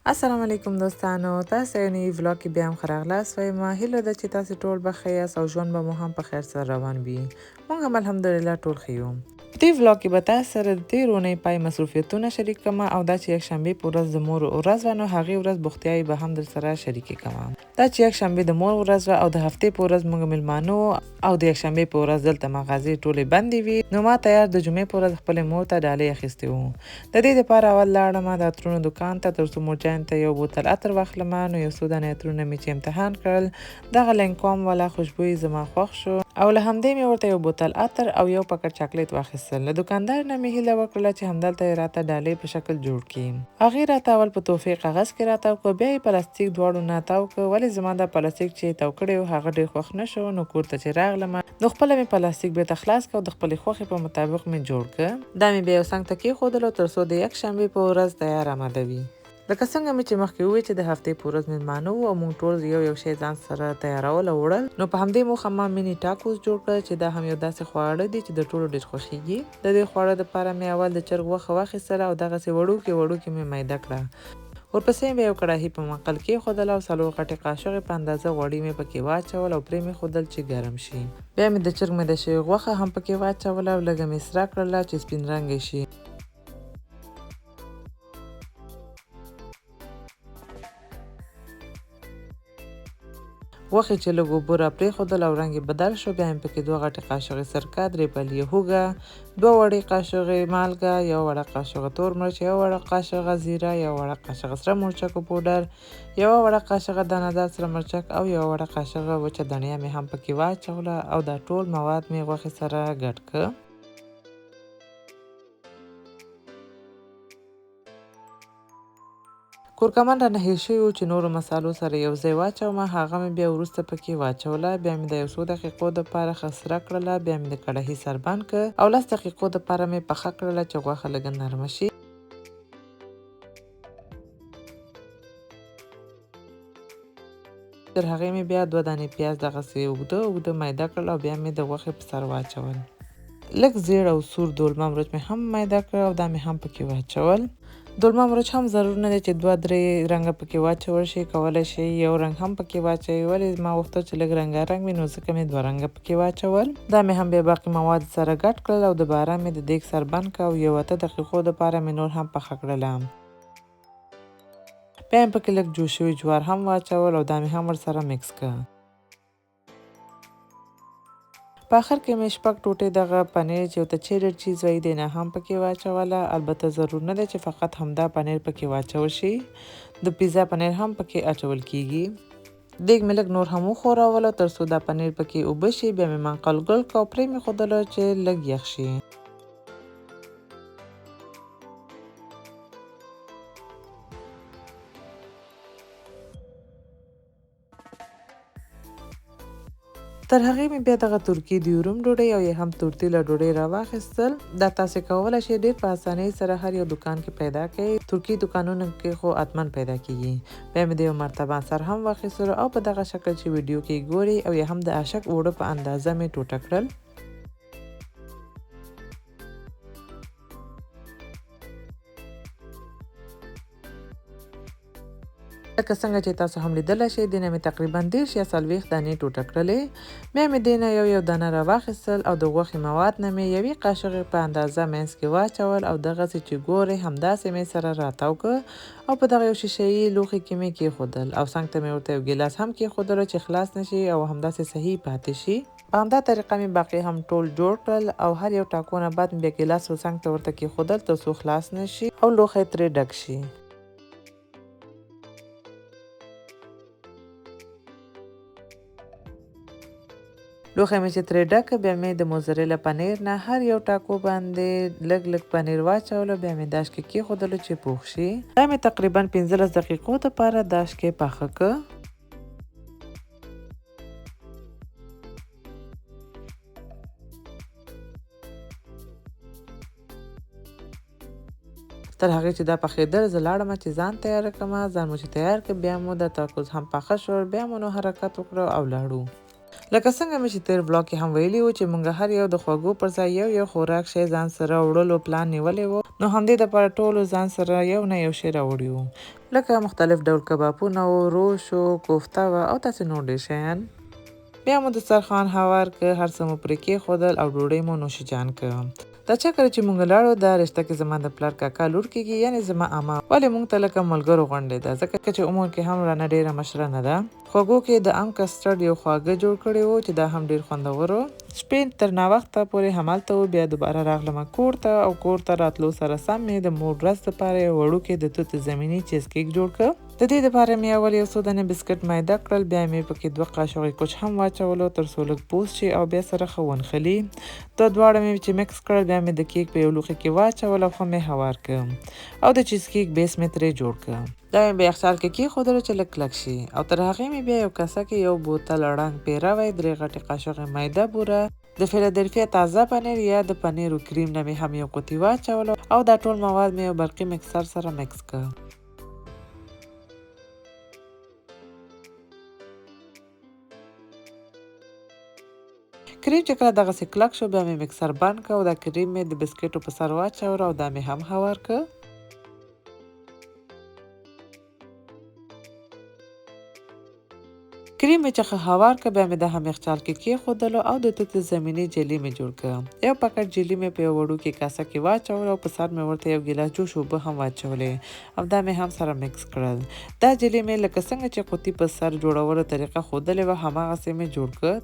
السلام علیکم دوستانو، تاسو یو نوی ولاګ کې بیا هم ښه راغلاست وایم. هیله ده چې تاسې ټول به ښه یاست او ژوند به مو هم په خیر سره روان وي. موږ هم الحمدلله ټول ښه یو. په دې ولاګ کې به تاسو سره د تېرې اونۍ پای مصروفیتونه شریک کړم او دا چې یکشنبې په ورځ د مور ورځ وه، نو هغې ورځ بوختیاوې به هم درسره شریکې کوم. دا چې یکشنبې د مور ورځ وه او د هفتې په ورځ موږ میلمانه وو او د یکشنبې په ورځ دلته مغازې ټولې بندې وي، نو ما تیار د جمعې په ورځ خپلې مور ته ډالۍ اخیستې وو. د دې دپاره اول لاړم د عطرونو دوکان ته تر څو مورجانې ته یو بوتل عطر واخلم. نو یو څو دانې عطرونه مې چې امتحان کړل، دغه لینکوم والا خوشبویي زما خوښ شو او له همدې مې ورته یو بوتل عطر او یو پکټ چاکلیټ واخیستل. له دوکاندار نه مې هیله وکړله چې همدلته یې راته ډالۍ په شکل جوړ کړي. هغې راته اول په تحفې کاغذ کې راتاو کړه، بیا یې پلاستیک دواړو نه تاو کړه. ولې زما دا پلاستیک چې یې تاو کړی و هغه ډېر خوښ نه شو. نو کور ته چې راغلم نو خپله مې پلاستیک بېرته خلاص کړه او د خپلې خوښې په مطابق مې جوړ کړه. دا مې بیا یو څنګ ته کېښودلو تر څو د یکشنبې په ورځ تیار آماده وي. لکه څنګه مې چې مخکې وویل چې د هفتې په ورځ میلمانه وو او موږ ټول یو شی ځان سره تیارول او وړل، نو په همدې موخه ما میني ټاکوس جوړ کړل چې دا هم یو داسې خواړه دي چې د ټولو ډېر خوښیږي. د دې خواړه دپاره مې اول د چرګ غوښه واخیستله او دغسې وړوکې مې میده کړه. ورپسې مې یو کړاهي په منقل کېښودله او 4 غټې قاشغې په اندازه غوړي مې پکې واچول او پرې مې ښودل چې ګرم شي. بیا مې د چرګ میده شوې غوښه هم پکې واچوله او لږه مې سره کړله چې سپین رنګې شي. غوښې چې لږ اوبه را پرېښودل او رنګ یې بدل شو، بیا مې پکې 2 غټې قاشغې سرکه، 3 پلې هوږه، 2 وړې قاشغې مالګه، 1 وړه قاشغه تور مرچ، 1 وړه قاشغه زیره، 1 وړه قاشغه سره مرچکو پوډر، 1 وړه قاشغه دانه‌دار سره مرچک او 1 وړه قاشغه وچه دڼیا مې هم پکې واچوله او دا ټول مواد مې غوښې سره ګډ کړه. کورکمن رانه هېر شوی و چې نورو مسالو سره یو ځای واچوم، هغه مې بیا وروسته پکې واچوله. بیا مې د یو څو دقیقو دپاره ښه سره کړله، بیا مې د کړاهي سر بند کړ او 10 دقیقو دپاره مې پخه کړله چې غوښه لږه نرمه شي. تر هغې مې بیا 2 دانې پیاز دغسې اوږده میده کړل او بیا مې د غوښې په سر واچول. لږ زیړ او سور دولمه مرچ مې هم میده کړ او دا مې هم پکې واچول. دولمه مرچ هم ضرور نه دی چې 2-3 رنګه پکې واچول شي، کولی شي یو رنګ هم پکې واچوي. ولې ما غوښتل چې لږ رنګارنګ وي، نو ځکه مې 2 رنګه پکې واچول. دا مې هم بیا باقي مواد سره ګډ کړل او دوباره مې د دیګ سر بند کړ او یو 8 دقیقو دپاره مې نور هم پخه کړله. بیا مې پکې لږ جوش شوي جوار هم واچول او دا مې هم ورسره مکس کړه. په آخر کې مې 6 ټوټې دغه پنیر چې ورته چیډر چیز وایي دی نه هم پکې واچوله. البته ضرور نه دی چې فقط همدا پنیر پکې واچول شي، د پیزا پنیر هم پکې اچول کیږي. دیګ مې لږ نور هم وښوراوله تر څو دا پنیر پکې اوبه شي. بیا مې منقل ګل کړ او پرې مې ښودله چې لږ یخ شي. تر هغې مې بیا دغه ترکي د یورم ډوډۍ او یا هم تورتیله ډوډۍ راواخیستل. دا تاسې کولی شئ ډېر په اسانۍ سره هر یو دکان کې پیدا کړئ. ترکي دکانونو کې خو حتما پیدا کیږي. بیا مې د یو مرتبان سر هم واخیستلو او په دغه شکل چې ویډیو کې ګورئ او یا هم د اشک اوړه په اندازه مې ټوټه کړل. لکه څنګه چې تاسو هم لیدلی شئ، دې نه مې تقریبا 30 یا 40 دانې ټوټه کړلې. بیا مې دې نه یو دانه راواخیستل او د غوښې مواد نه مې 1 قاشغې په اندازه منځ کې واچول او دغسې چې ګورئ همداسې مې سره راتاو کړ او په دغه یو شیشهیي لوښي کې مې کېښودل او څنګ ته مې ورته یو ګیلاس هم کېښودلو چې خلاص نه شي او همداسې صحیح پاتې شي. په همدا طریقه مې باقي هم ټول جوړ کړل او هر یو ټاکو نه بعد مې بیا ګیلاس څنګ ته ورته کېښودل تر څو خلاص نه شي او لوښی ترې ډک شي. لوښی مې چې ترې ډک بیا مې د موزریلا پنیر نه هر یو ټاکو باندې لږ پنیر واچولو. بیا مې داش کې کېښودلو چې پوخ شي. دا مې تقریبا 15 دقیقو دپاره داش کې پاخه کړ. تر هغې چې دا پخېدل زه لاړم چې ځان تیاره کړم. ځان مو چې تیار کړ بیا مو د تاکوز هم پاخه شول. بیا مو نو حرکت وکړو او لاړو. لکه څنګه مې چې تیر بلاګ کې هم ویلي وو چې موږ هر یو د خوږو پر ځای یو خوراک شی ځان سره وړلو پلان نیولی وو، نو همدې دپاره ټولو ځان سره یو نه یو شی راوړي وو، لکه مختلف ډول کبابونه وو، روش و، کوفته وه او داسې نور ډېر شیان. بیا مو دسترخوان هوار که، هر څه مو پرې کېښودل او ډوډۍ مو نوشیجان که. دا چکر چې مونږ لاړو دا رشته کې زما د پلار کاکا لور کېږي، یعنې زما اما، ولې مونږ ته لکه ملګرو غونډې ده، ځکه چې عمر کې هم رانه ډېره مشره نه ده. خوږو کې د ام کسټرډ یو خواږه جوړ کړی وو چې دا هم ډېر خوندور و. شپې تر ناوخته پورې همالته وو، بیا دوباره راغلم کور ته، او کور ته راتلو سره سم مې د مور ورځ دپاره یو وړوکی د توت زمیني چیز کیک جوړ کړ. د دې دپاره مې اول یو څو دانې بسکټ میده کړل، بیا مې پکې 2 قاشقې کوچ هم واچولو تر څو لږ پوست شي او بیا سره ښه ونښلي. دا دواړه مې چې مکس کړل، بیا مې د کیک په یو لوښي کې واچول او ښه مې هوار کړ او د چیز کیک بیس مې ترې جوړ کړ. دا مې په یخچال کې کېښودلو چې لږ کلک شي، او تر هغې مې بیا یو کاسه کې یو بوتل ړنګ پیروی، 3 غټې قاشقې میده بوره، د فیلادلفیا تازه پنیر یا د پنیرو کریم نه مې هم یو قوطي واچولو او دا ټول مواد مې یو برقي مکسر سره مکس کړ. کریم چې کله دغسې کلک شو، بیا مې مکسر بند کړ او دا کریم مې د بسکټو په سر واچولو او دا مې هم هوار کړ. کریم مې چې ښه هوار کړ، بیا مې دا هم یخچال کې کېښودلو او د توت زمیني جیلي مې جوړ کړ. یو پکټ جیلي مې په یو وړوکې کاسه کې واچولو او په سر مې ورته یو ګیلاس جوش اوبه هم واچولې او دا مې هم سره مکس کړل. دا جیلي مې لکه څنګه چې قوطي په سر جوړولو طریقه ښودلې وه، هماغسې مې جوړ کړ.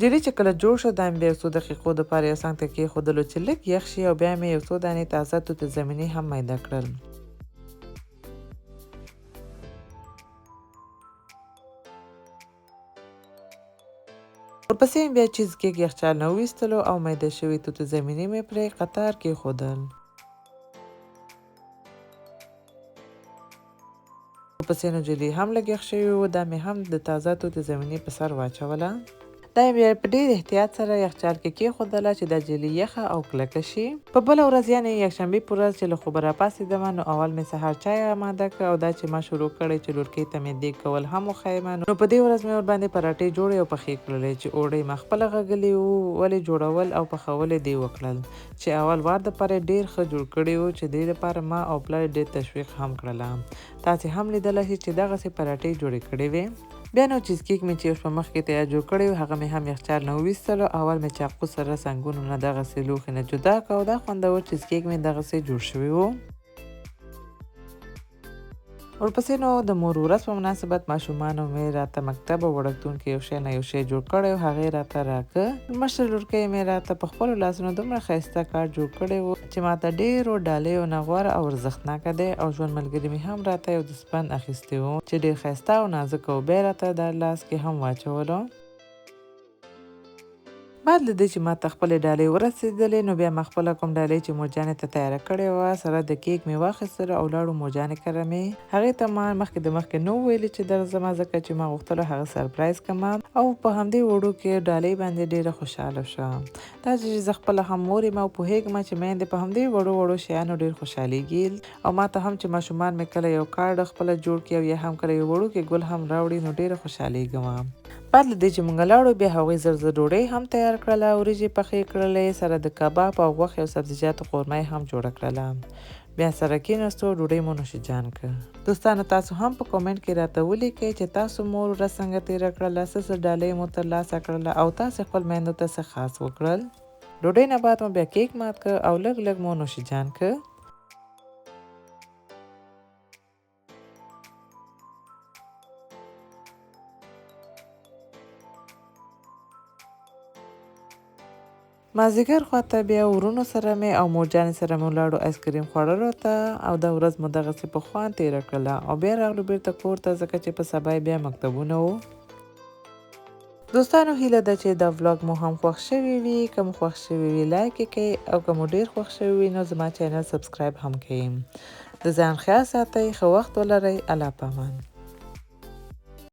جیلي چې کله جوړ شو، دا مې بیا یو څو دقیقو دپاره یو څنګ ته کېښودلو چې لږ یخ شي، او بیا مې یو څو دانې تازه توت زمیني هم میده کړل. ورپسې مې بیا چیز کیک یخچال نه وویستلو او میده شوي توت زمیني مې پرې قطار کېښودل. ورپسې نو جیلي هم لږ یخ شوي وو، دا مې هم د تازه توت زمیني په سر واچوله. دا یې بیا په ډېر احتیاط سره یخچال کې کېښودله چې دا جیلي یخه او کلکه شي. په بله ورځ یعنې یکشنبې په ورځ چې له خوبه راپاڅېدمه، نو اول مې سهار چای اماده کړ او دا چې ما شروع کړی چې لورکۍ ته مې دیګ کول هم وښیمه، نو په دې ورځ مې ورباندې پراټې جوړې او پخې کړلې چې اوړی ما خپله غږلي وو، ولې جوړول او پخول یې دې وکړل چې اول وار دپاره یې ډېر ښه جوړ کړي وو، چې دې دپاره ما او پلار ډېر تشویق هم کړله. تاسې هم لیدلی شئ چې دغسې پراټې جوړې کړې وې. بیا نو چیز کیک مې چې یو شپه مخکې تیار جوړ کړی و، هغه مې هم یخچال نه وویستلو. اول مې چاقو سره څنګونو نه دغسې لوښي نه جدا کړ او دا خوندور چیز کیک مې دغسې جوړ شوی و. ورپسې نو د مور ورځ په مناسبت ماشومانو مې راته مکتب او وړکتون کې یو شی نه یو شی جوړ کړی و، هغې راته راکړه. مشر لورکۍ مې راته په خپلو لاسونو دومره ښایسته کارت جوړ کړی و چې ماته ډېرو ډالیو نه غوره او ارزښتناکه دی. او ژوند ملګري مې هم راته یو دستبند اخیستی و چې ډېر ښایسته او نازک و، بیا راته دا لاس کې هم واچولو. بعد له دې چې ما ته خپلې ډالۍ ورسېدلې، نو بیا ما خپله کوم ډالۍ چې مورجانې ته تیاره کړې وه سره د کیک مې واخیستلو او لاړو مورجانې کره مې. هغې ته ما مخکې نه وویلې چې درځمه، ځکه چې ما غوښتله هغه سرپرایز کړمه او په همدې وړوکې ډالۍ باندې ډېره خوشحاله شوه. دا چې زه خپله هم مور یم او پوهېږم چې میندې په همدې وړو شیانو ډېر خوشحالېږي، او ما ته هم چې ماشومان مې کله یو کارډ خپله جوړ کړي او یا هم کله یو وړوکی ګل هم راوړي، نو ډېره خوشحالېږم. بعد له دې چې مونږ لاړو، بیا هغوی زر ډوډۍ هم تیار کړله، وریجې پخې کړلې، سره د کباب او غوښې او سبزیجاتو قورمه هم جوړه کړله. بیا سره کېناستو، ډوډۍ مو نوشیجان کړه. دوستانو تاسو هم په کومنټ کې راته ولیکئ چې تاسو مور ورځ څنګه تېره کړله، څه ډالۍ مو ترلاسه کړله او تاسې خپل میندو ته څه خاص وکړل. ډوډۍ نه بعد مو بیا کیک مات کړ او لږ مو نوشیجان کړ. مازدیګر خواته بیا ورونو سره مې او مورجانې سره مې ولاړو آیس کریم خوړلو ته، او دا ورځ مو دغسې په خوند تېره کړله او بیا راغلو بېرته کور ته، ځکه چې په سبا بیا مکتبونه وو. دوستانو هیله ده چې دا ولاګ مو هم خوښ شوی وي. که مو خوښ شوی وي لایک یې کړئ، او که مو ډېر خوښ شوی وي نو زما چینل سبسکرایب هم کړئ. د ځان خیال ساتئ، ښه وخت ولرئ. الله پامان.